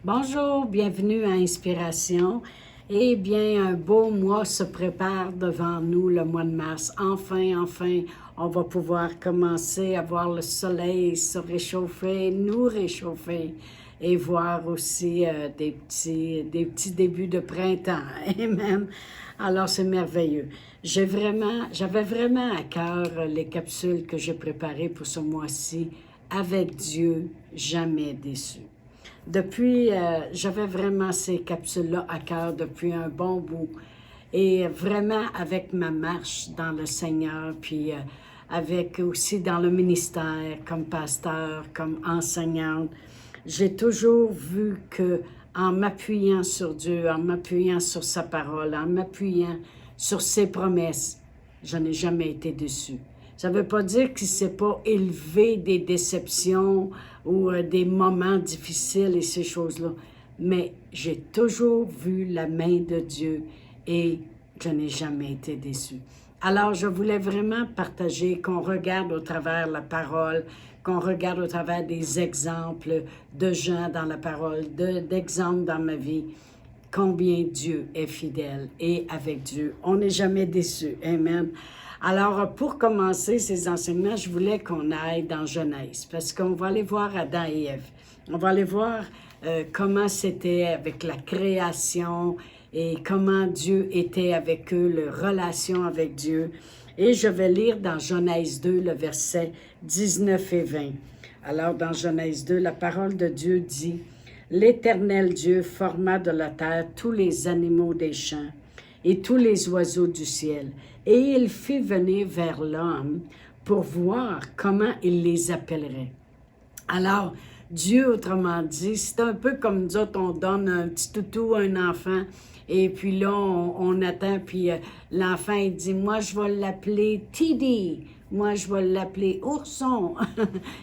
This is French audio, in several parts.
Bonjour, bienvenue à Inspiration. Eh bien, un beau mois se prépare devant nous, le mois de mars. Enfin, on va pouvoir commencer à voir le soleil se réchauffer, nous réchauffer et voir aussi des petits débuts de printemps. Amen. Alors, c'est merveilleux. J'avais vraiment à cœur les capsules que j'ai préparées pour ce mois-ci. Avec Dieu, jamais déçu. J'avais vraiment ces capsules-là à cœur depuis un bon bout. Et vraiment avec ma marche dans le Seigneur, puis avec aussi dans le ministère, comme pasteur, comme enseignante, j'ai toujours vu que en m'appuyant sur Dieu, en m'appuyant sur sa parole, en m'appuyant sur ses promesses, je n'ai jamais été déçue. Ça ne veut pas dire qu'il ne s'est pas élevé des déceptions ou des moments difficiles et ces choses-là, mais j'ai toujours vu la main de Dieu et je n'ai jamais été déçue. Alors, je voulais vraiment partager, qu'on regarde au travers la parole, qu'on regarde au travers des exemples de gens dans la parole, d'exemples dans ma vie, combien Dieu est fidèle. Et avec Dieu, on n'est jamais déçu. Amen. Alors, pour commencer ces enseignements, je voulais qu'on aille dans Genèse, parce qu'on va aller voir Adam et Ève. On va aller voir comment c'était avec la création et comment Dieu était avec eux, leur relation avec Dieu. Et je vais lire dans Genèse 2, le verset 19 et 20. Alors, dans Genèse 2, la parole de Dieu dit: « L'Éternel Dieu forma de la terre tous les animaux des champs et tous les oiseaux du ciel, et il fit venir vers l'homme pour voir comment il les appellerait. » Alors, Dieu, autrement dit, c'est un peu comme nous autres, on donne un petit toutou à un enfant, et puis là, on attend, puis l'enfant, il dit, « Moi, je vais l'appeler Teddy. Moi, je vais l'appeler Ourson. »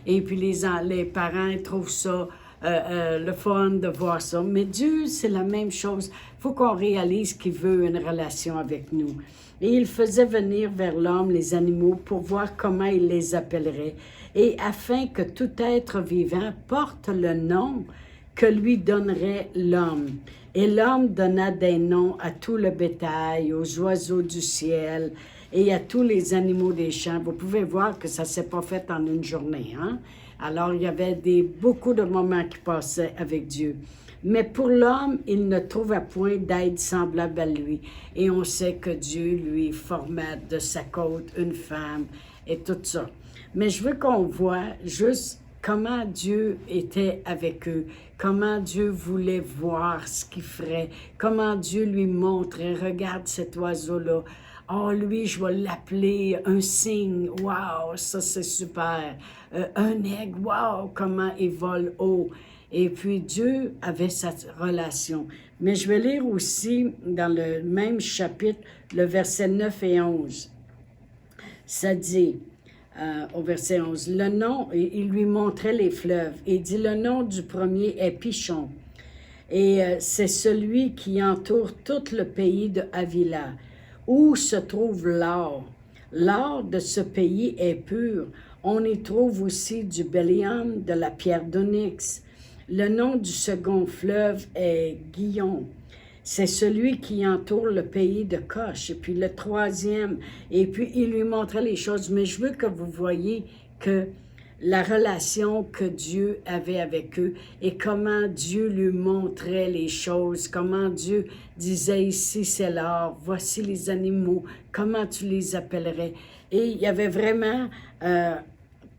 Et puis les parents ils trouvent ça le fun de voir ça. Mais Dieu, c'est la même chose. Il faut qu'on réalise qu'il veut une relation avec nous. Et il faisait venir vers l'homme les animaux pour voir comment il les appellerait, et afin que tout être vivant porte le nom que lui donnerait l'homme. Et l'homme donna des noms à tout le bétail, aux oiseaux du ciel et à tous les animaux des champs. Vous pouvez voir que ça ne s'est pas fait en une journée, hein? Alors, il y avait beaucoup de moments qui passaient avec Dieu. Mais pour l'homme, il ne trouva point d'aide semblable à lui. Et on sait que Dieu lui formait de sa côte une femme et tout ça. Mais je veux qu'on voit juste comment Dieu était avec eux, comment Dieu voulait voir ce qu'il ferait, comment Dieu lui montrait, regarde cet oiseau-là. Oh, lui, je vais l'appeler un cygne. Wow, ça c'est super. Un aigle, wow, comment il vole haut. Et puis Dieu avait cette relation. Mais je vais lire aussi dans le même chapitre, le verset 9 et 11. Ça dit, au verset 11, le nom, il lui montrait les fleuves. Et il dit, le nom du premier est Pichon. Et c'est celui qui entoure tout le pays de Havila, où se trouve l'or. L'or de ce pays est pur. On y trouve aussi du bdellium, de la pierre d'onyx. Le nom du second fleuve est Gihon. C'est celui qui entoure le pays de Coche. Et puis le troisième, et puis il lui montrait les choses. Mais je veux que vous voyez que la relation que Dieu avait avec eux et comment Dieu lui montrait les choses, comment Dieu disait ici c'est l'or, voici les animaux, comment tu les appellerais. Et il y avait vraiment,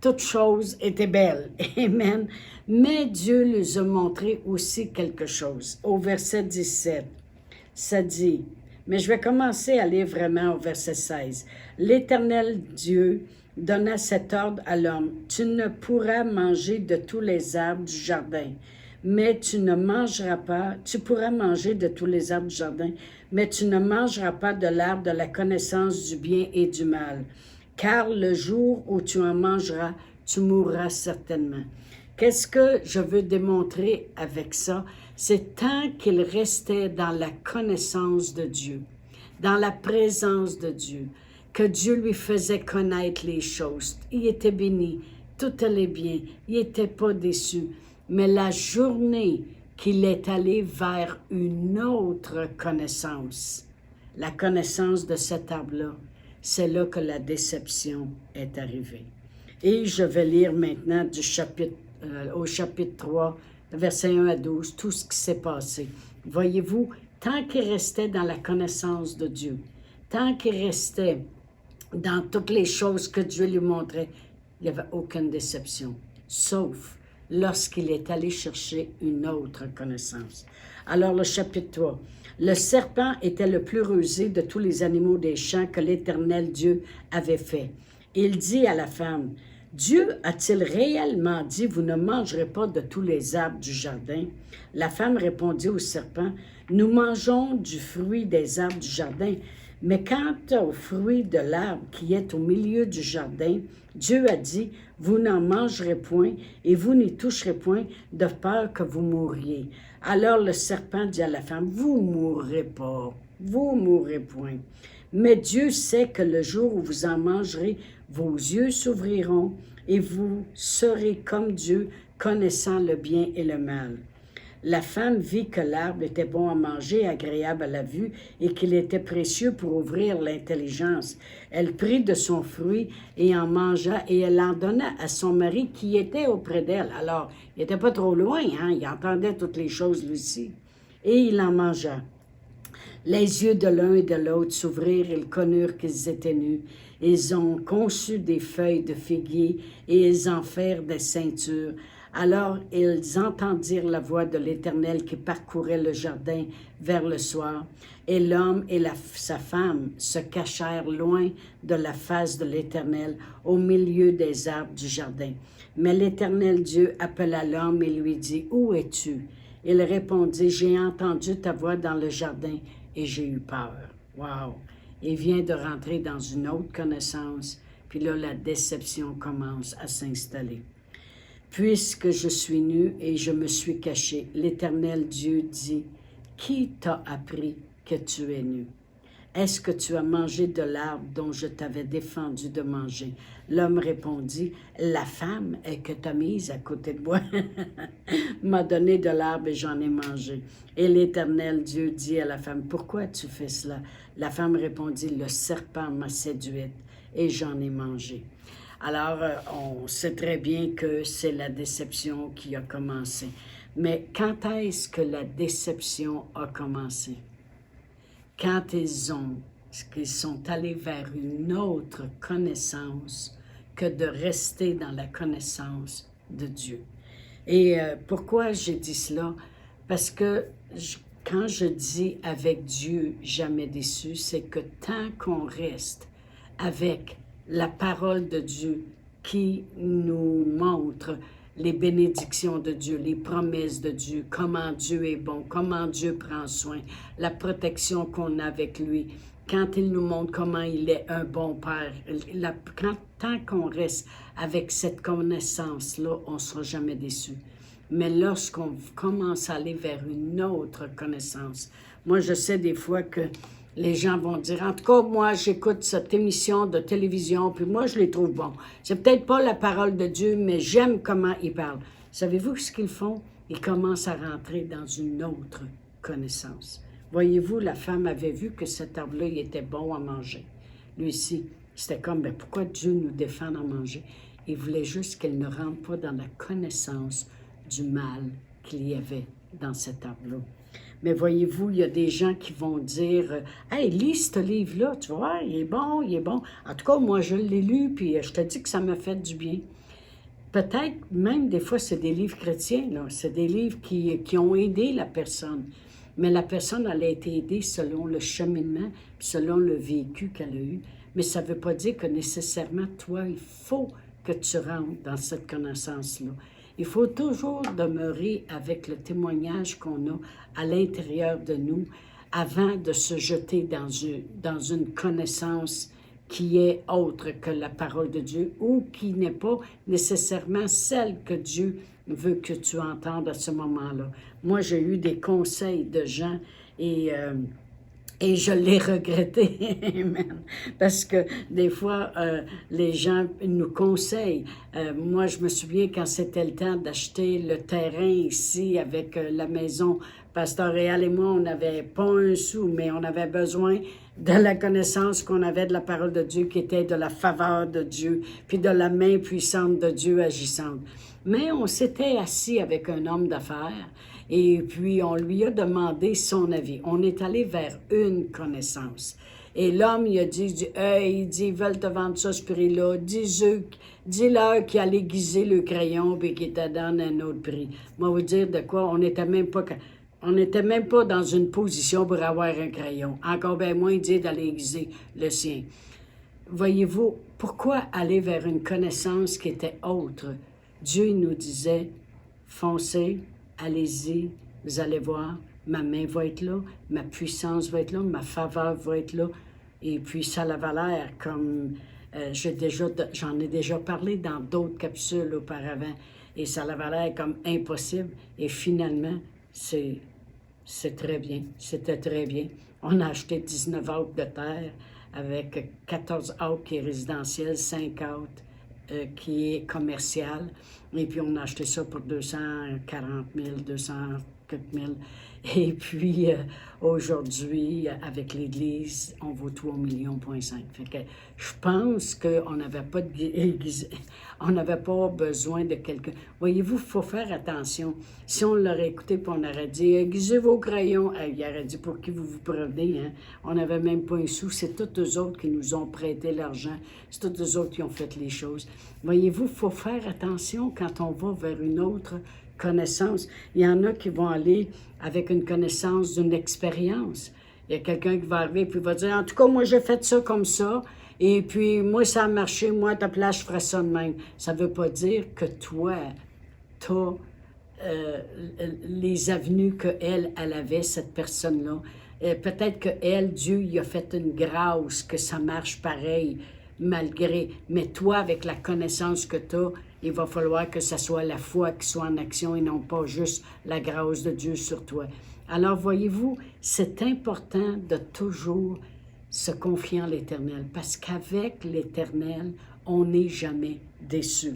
toute chose était belle. Amen. Mais Dieu les a montré aussi quelque chose. Au verset 17, ça dit, mais je vais commencer à lire vraiment au verset 16. L'Éternel Dieu donna cet ordre à l'homme: tu ne pourras manger de tous les arbres du jardin, mais tu pourras manger de tous les arbres du jardin, mais tu ne mangeras pas de l'arbre de la connaissance du bien et du mal, car le jour où tu en mangeras, tu mourras certainement. Qu'est-ce que je veux démontrer avec ça? C'est tant qu'il restait dans la connaissance de Dieu, dans la présence de Dieu, que Dieu lui faisait connaître les choses. Il était béni, tout allait bien, il n'était pas déçu. Mais la journée qu'il est allé vers une autre connaissance. La connaissance de cet arbre-là, c'est là que la déception est arrivée. Et je vais lire maintenant au chapitre 3, versets 1 à 12, tout ce qui s'est passé. Voyez-vous, tant qu'il restait dans la connaissance de Dieu, tant qu'il restait dans toutes les choses que Dieu lui montrait, il n'y avait aucune déception, sauf lorsqu'il est allé chercher une autre connaissance. Alors le chapitre 3. Le serpent était le plus rusé de tous les animaux des champs que l'Éternel Dieu avait fait. Il dit à la femme, « Dieu a-t-il réellement dit, vous ne mangerez pas de tous les arbres du jardin? » La femme répondit au serpent, « Nous mangeons du fruit des arbres du jardin, mais quant au fruit de l'arbre qui est au milieu du jardin, Dieu a dit, vous n'en mangerez point et vous n'y toucherez point de peur que vous mouriez. » Alors le serpent dit à la femme, « Vous mourrez pas, vous mourrez point. Mais Dieu sait que le jour où vous en mangerez, vos yeux s'ouvriront et vous serez comme Dieu, connaissant le bien et le mal. » La femme vit que l'arbre était bon à manger, agréable à la vue, et qu'il était précieux pour ouvrir l'intelligence. Elle prit de son fruit et en mangea, et elle en donna à son mari qui était auprès d'elle. Alors, il n'était pas trop loin, hein? Il entendait toutes les choses, lui aussi. Et il en mangea. Les yeux de l'un et de l'autre s'ouvrirent, ils connurent qu'ils étaient nus. Ils ont conçu des feuilles de figuier, et ils en firent des ceintures. Alors ils entendirent la voix de l'Éternel qui parcourait le jardin vers le soir, et l'homme et sa femme se cachèrent loin de la face de l'Éternel, au milieu des arbres du jardin. Mais l'Éternel Dieu appela l'homme et lui dit, « Où es-tu? » Il répondit, « J'ai entendu ta voix dans le jardin et j'ai eu peur. » Wow! Il vient de rentrer dans une autre connaissance, puis là, la déception commence à s'installer. Puisque je suis nu et je me suis caché, l'Éternel Dieu dit, « Qui t'a appris que tu es nu? Est-ce que tu as mangé de l'arbre dont je t'avais défendu de manger? » L'homme répondit, « La femme que tu as mise à côté de moi m'a donné de l'arbre et j'en ai mangé. » Et l'Éternel Dieu dit à la femme, « Pourquoi tu fais cela? » La femme répondit, « Le serpent m'a séduite et j'en ai mangé. » Alors, on sait très bien que c'est la déception qui a commencé. Mais quand est-ce que la déception a commencé? Quand ils sont allés vers une autre connaissance que de rester dans la connaissance de Dieu. Et pourquoi j'ai dit cela? Parce que quand je dis « avec Dieu, jamais déçu », c'est que tant qu'on reste avec la parole de Dieu qui nous montre les bénédictions de Dieu, les promesses de Dieu, comment Dieu est bon, comment Dieu prend soin, la protection qu'on a avec lui, quand il nous montre comment il est un bon Père. Tant qu'on reste avec cette connaissance-là, on ne sera jamais déçu. Mais lorsqu'on commence à aller vers une autre connaissance, moi je sais des fois que les gens vont dire, en tout cas, moi, j'écoute cette émission de télévision, puis moi, je les trouve bons. C'est peut-être pas la parole de Dieu, mais j'aime comment ils parlent. Savez-vous ce qu'ils font? Ils commencent à rentrer dans une autre connaissance. Voyez-vous, la femme avait vu que cet arbre-là, il était bon à manger. Lui aussi, c'était comme, ben, pourquoi Dieu nous défend d'en manger? Il voulait juste qu'elle ne rentre pas dans la connaissance du mal qu'il y avait dans cet arbre-là. Mais voyez-vous, il y a des gens qui vont dire « Hey, lis ce livre-là, tu vois, il est bon, il est bon. » En tout cas, moi, je l'ai lu, puis je te dis que ça m'a fait du bien. Peut-être, même des fois, c'est des livres chrétiens, là. C'est des livres qui ont aidé la personne. Mais la personne, elle a été aidée selon le cheminement, puis selon le vécu qu'elle a eu. Mais ça ne veut pas dire que nécessairement, toi, il faut que tu rentres dans cette connaissance-là. Il faut toujours demeurer avec le témoignage qu'on a à l'intérieur de nous avant de se jeter dans une connaissance qui est autre que la parole de Dieu ou qui n'est pas nécessairement celle que Dieu veut que tu entendes à ce moment-là. Moi, j'ai eu des conseils de gens et Et je l'ai regretté, amen. Parce que des fois, les gens nous conseillent. Moi, je me souviens quand c'était le temps d'acheter le terrain ici avec la maison pastorale et moi, on n'avait pas un sou, mais on avait besoin de la connaissance qu'on avait de la parole de Dieu, qui était de la faveur de Dieu, puis de la main puissante de Dieu agissante. Mais on s'était assis avec un homme d'affaires et puis on lui a demandé son avis. On est allé vers une connaissance. Et l'homme, il a dit, hey, il dit, ils veulent te vendre ça, ce prix-là. Dis-leur qu'il allait aiguiser le crayon et qu'il te donne un autre prix. Moi, vous dire de quoi, on n'était même pas dans une position pour avoir un crayon. Encore bien moins dire d'aller aiguiser le sien. Voyez-vous, pourquoi aller vers une connaissance qui était autre? Dieu nous disait, foncez, allez-y, vous allez voir, ma main va être là, ma puissance va être là, ma faveur va être là. Et puis ça avait l'air comme, j'en ai déjà parlé dans d'autres capsules auparavant, et ça avait l'air comme impossible. Et finalement, c'est très bien, c'était très bien. On a acheté 19 acres de terre avec 14 acres qui est résidentiel, 5 acres qui est commercial. Et puis, on a acheté ça pour 240 000, 200 000. Et puis, aujourd'hui, avec l'Église, on vaut 3,5 millions. Fait que je pense qu'on n'avait pas besoin de quelqu'un. Voyez-vous, il faut faire attention. Si on l'aurait écouté, puis on aurait dit, aiguisez vos crayons. Il aurait dit, pour qui vous vous prenez? Hein? On n'avait même pas un sou. C'est tous eux autres qui nous ont prêté l'argent. C'est tous eux autres qui ont fait les choses. Voyez-vous, il faut faire attention quand on va vers une autre connaissance. Il y en a qui vont aller avec une connaissance d'une expérience. Il y a quelqu'un qui va arriver et va dire, en tout cas, moi, j'ai fait ça comme ça, et puis moi, ça a marché, moi, à ta place, je ferais ça de même. Ça ne veut pas dire que toi, tu as les avenues qu'elle avait, cette personne-là. Peut-être qu'elle, Dieu, il a fait une grâce que ça marche pareil, malgré. Mais toi, avec la connaissance que tu as, il va falloir que ce soit la foi qui soit en action et non pas juste la grâce de Dieu sur toi. Alors, voyez-vous, c'est important de toujours se confier en l'Éternel, parce qu'avec l'Éternel, on n'est jamais déçu.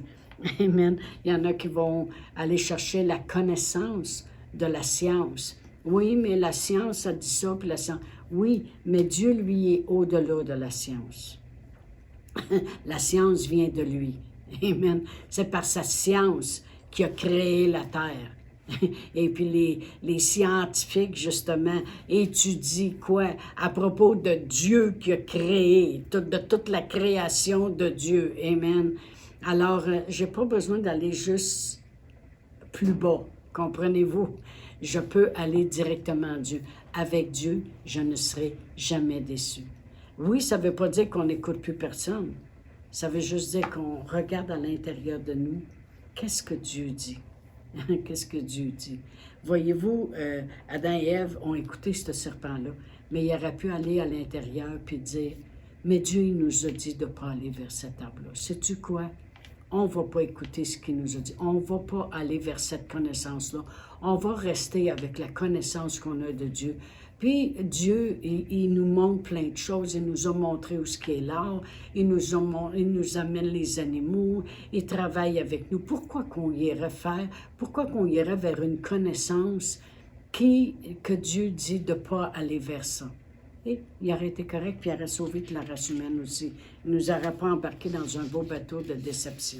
Amen. Il y en a qui vont aller chercher la connaissance de la science. Oui, mais la science a dit ça, puis la science... Oui, mais Dieu, lui, est au-delà de la science. La science vient de lui. Amen. C'est par sa science qu'il a créé la terre. Et puis les scientifiques, justement, étudient quoi? À propos de Dieu qui a créé, de toute la création de Dieu. Amen. Alors, j'ai pas besoin d'aller juste plus bas, comprenez-vous? Je peux aller directement à Dieu. Avec Dieu, je ne serai jamais déçu. Oui, ça ne veut pas dire qu'on n'écoute plus personne. Ça veut juste dire qu'on regarde à l'intérieur de nous. Qu'est-ce que Dieu dit? Qu'est-ce que Dieu dit? Voyez-vous, Adam et Ève ont écouté ce serpent-là, mais il aurait pu aller à l'intérieur puis dire, mais Dieu il nous a dit de ne pas aller vers cet arbre-là. Sais-tu quoi? On ne va pas écouter ce qu'il nous a dit. On ne va pas aller vers cette connaissance-là. On va rester avec la connaissance qu'on a de Dieu. Puis Dieu, il nous montre plein de choses. Il nous a montré où ce qui est l'art. Il nous amène les animaux. Il travaille avec nous. Pourquoi qu'on irait faire? Pourquoi qu'on irait vers une connaissance que Dieu dit de ne pas aller vers ça? Et il aurait été correct, puis il aurait sauvé toute la race humaine aussi. Il ne nous aurait pas embarqués dans un beau bateau de déception.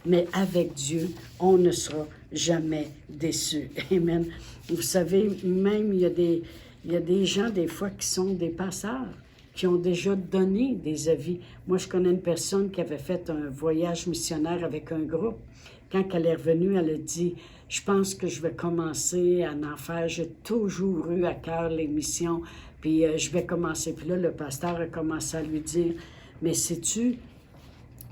Mais avec Dieu, on ne sera jamais déçu. Amen. Vous savez, même il y a des gens, des fois, qui sont des pasteurs, qui ont déjà donné des avis. Moi, je connais une personne qui avait fait un voyage missionnaire avec un groupe. Quand elle est revenue, elle a dit, « Je pense que je vais commencer à en faire. J'ai toujours eu à cœur les missions. Puis je vais commencer. » Puis là, le pasteur a commencé à lui dire, « Mais sais-tu,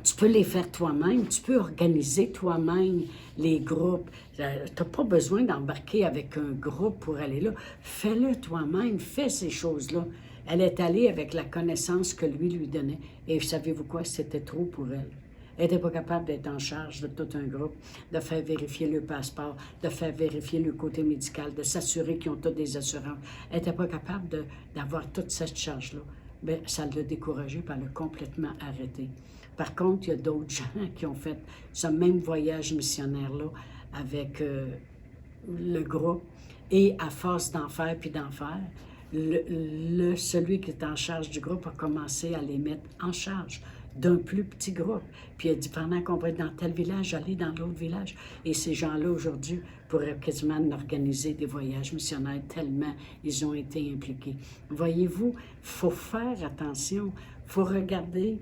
tu peux les faire toi-même, tu peux organiser toi-même les groupes. Tu n'as pas besoin d'embarquer avec un groupe pour aller là. Fais-le toi-même, fais ces choses-là. » Elle est allée avec la connaissance que lui donnait. Et savez-vous quoi? C'était trop pour elle. Elle n'était pas capable d'être en charge de tout un groupe, de faire vérifier le passeport, de faire vérifier le côté médical, de s'assurer qu'ils ont toutes des assurances. Elle n'était pas capable d'avoir toute cette charge-là. Bien, ça l'a découragée, puis elle a complètement arrêté. Par contre, il y a d'autres gens qui ont fait ce même voyage missionnaire-là avec le groupe, et à force d'en faire puis d'en faire, celui qui est en charge du groupe a commencé à les mettre en charge d'un plus petit groupe. Puis il a dit, pendant qu'on va être dans tel village, allez dans l'autre village. Et ces gens-là, aujourd'hui, pourraient quasiment organiser des voyages missionnaires tellement ils ont été impliqués. Voyez-vous, il faut faire attention, il faut regarder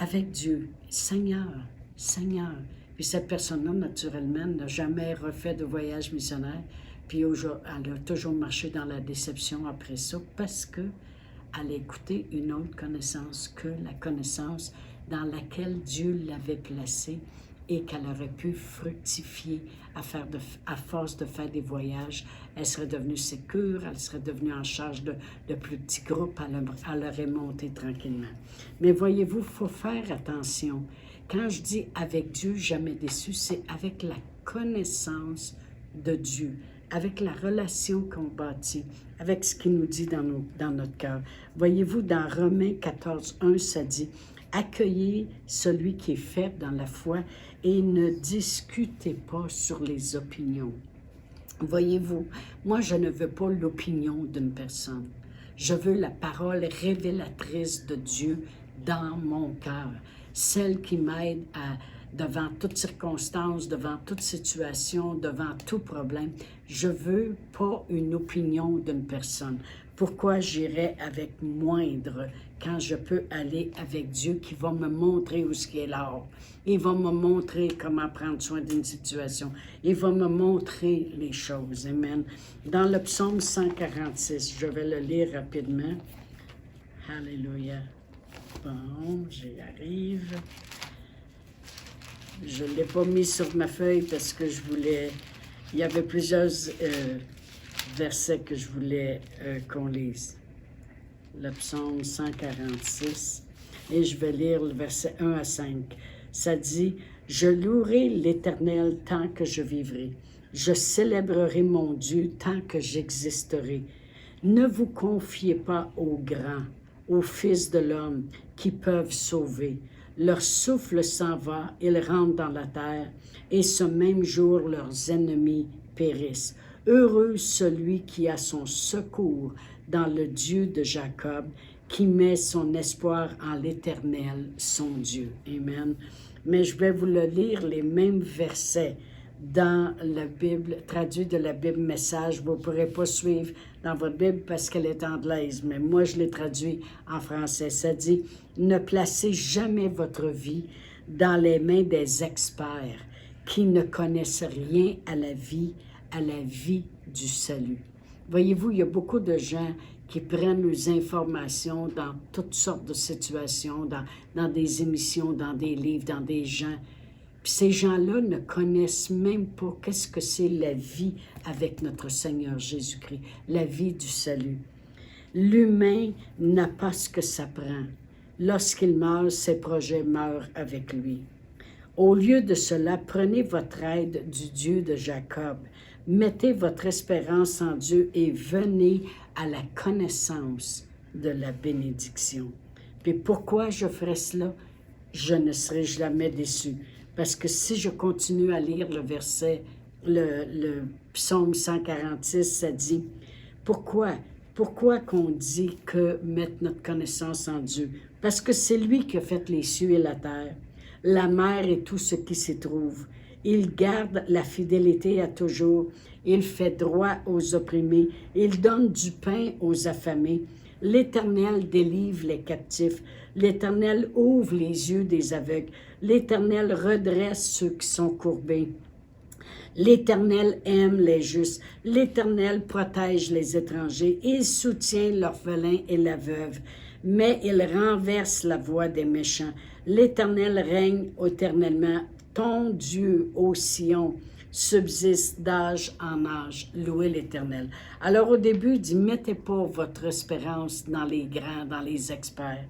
avec Dieu, Seigneur, Seigneur. Puis cette personne-là, naturellement, n'a jamais refait de voyage missionnaire. Puis elle a toujours marché dans la déception après ça parce qu'elle a écouté une autre connaissance que la connaissance dans laquelle Dieu l'avait placée et qu'elle aurait pu fructifier à force de faire des voyages. Elle serait devenue sécure, elle serait devenue en charge de plus petits groupes, elle aurait monté tranquillement. Mais voyez-vous, il faut faire attention. Quand je dis avec Dieu, jamais déçu, c'est avec la connaissance de Dieu, avec la relation qu'on bâtit, avec ce qu'il nous dit dans notre cœur. Voyez-vous, dans Romains 14, 1, ça dit « Accueillez celui qui est faible dans la foi et ne discutez pas sur les opinions. » Voyez-vous, moi, je ne veux pas l'opinion d'une personne. Je veux la parole révélatrice de Dieu dans mon cœur, celle qui m'aide devant toute circonstance, devant toute situation, devant tout problème. Je veux pas une opinion d'une personne. Pourquoi j'irai avec moindre quand je peux aller avec Dieu qui va me montrer où ce qui est l'or? Il va me montrer comment prendre soin d'une situation. Il va me montrer les choses. Amen. Dans le psaume 146, je vais le lire rapidement. Alléluia. Bon, j'y arrive. Je ne l'ai pas mis sur ma feuille parce que je voulais... Il y avait plusieurs versets que je voulais qu'on lise. Le psaume 146. Et je vais lire le verset 1 à 5. Ça dit, « Je louerai l'Éternel tant que je vivrai. Je célébrerai mon Dieu tant que j'existerai. Ne vous confiez pas aux grands, aux fils de l'homme qui peuvent sauver. Leur souffle s'en va, ils rentrent dans la terre, et ce même jour leurs ennemis périssent. Heureux celui qui a son secours dans le Dieu de Jacob, qui met son espoir en l'Éternel, son Dieu. » Amen. Mais je vais vous le lire, les mêmes versets dans la Bible, traduit de la Bible Message. Vous ne pourrez pas suivre dans votre Bible parce qu'elle est anglaise, mais moi je l'ai traduit en français. Ça dit, « Ne placez jamais votre vie dans les mains des experts qui ne connaissent rien à la vie du salut. » Voyez-vous, il y a beaucoup de gens qui prennent les informations dans toutes sortes de situations, dans des émissions, dans des livres, dans des gens. Puis ces gens-là ne connaissent même pas qu'est-ce que c'est la vie avec notre Seigneur Jésus-Christ, la vie du salut. L'humain n'a pas ce que ça prend. Lorsqu'il meurt, ses projets meurent avec lui. Au lieu de cela, prenez votre aide du Dieu de Jacob. Mettez votre espérance en Dieu et venez à la connaissance de la bénédiction. Puis pourquoi je ferai cela? Je ne serai jamais déçu. Parce que si je continue à lire le verset, le psaume 146, ça dit, pourquoi qu'on dit que mettre notre connaissance en Dieu? Parce que c'est lui qui a fait les cieux et la terre, la mer et tout ce qui s'y trouve. Il garde la fidélité à toujours. Il fait droit aux opprimés. Il donne du pain aux affamés. L'Éternel délivre les captifs. L'Éternel ouvre les yeux des aveugles. L'Éternel redresse ceux qui sont courbés. L'Éternel aime les justes. L'Éternel protège les étrangers. Il soutient l'orphelin et la veuve. Mais il renverse la voie des méchants. L'Éternel règne éternellement. Ton Dieu, ô Sion, subsiste d'âge en âge. Louez l'Éternel. Alors au début, il dit, mettez pas votre espérance dans les grands, dans les experts.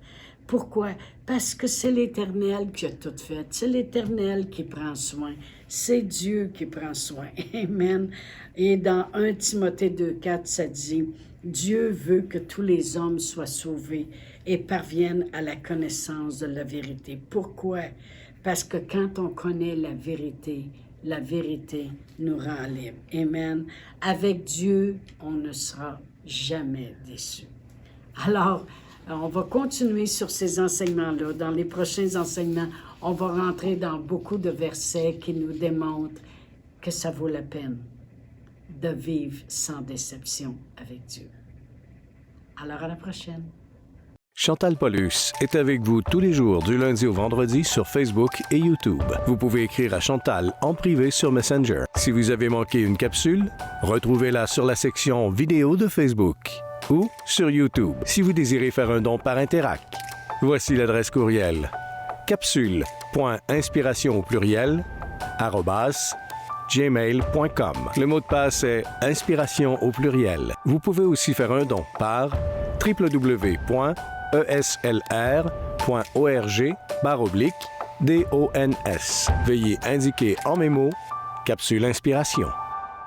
Pourquoi? Parce que c'est l'Éternel qui a tout fait. C'est l'Éternel qui prend soin. C'est Dieu qui prend soin. Amen. Et dans 1 Timothée 2,4, ça dit, « Dieu veut que tous les hommes soient sauvés et parviennent à la connaissance de la vérité. » Pourquoi? Parce que quand on connaît la vérité nous rend libres. Amen. Avec Dieu, on ne sera jamais déçu. Alors, on va continuer sur ces enseignements-là. Dans les prochains enseignements, on va rentrer dans beaucoup de versets qui nous démontrent que ça vaut la peine de vivre sans déception avec Dieu. Alors, à la prochaine. Chantal Paulus est avec vous tous les jours du lundi au vendredi sur Facebook et YouTube. Vous pouvez écrire à Chantal en privé sur Messenger. Si vous avez manqué une capsule, retrouvez-la sur la section vidéo de Facebook ou sur YouTube si vous désirez faire un don par Interact. Voici l'adresse courriel capsule.inspiration au pluriel @gmail.com. Le mot de passe est inspiration au pluriel. Vous pouvez aussi faire un don par www.eslr.org/dons. Veuillez indiquer en mémo Capsule Inspiration.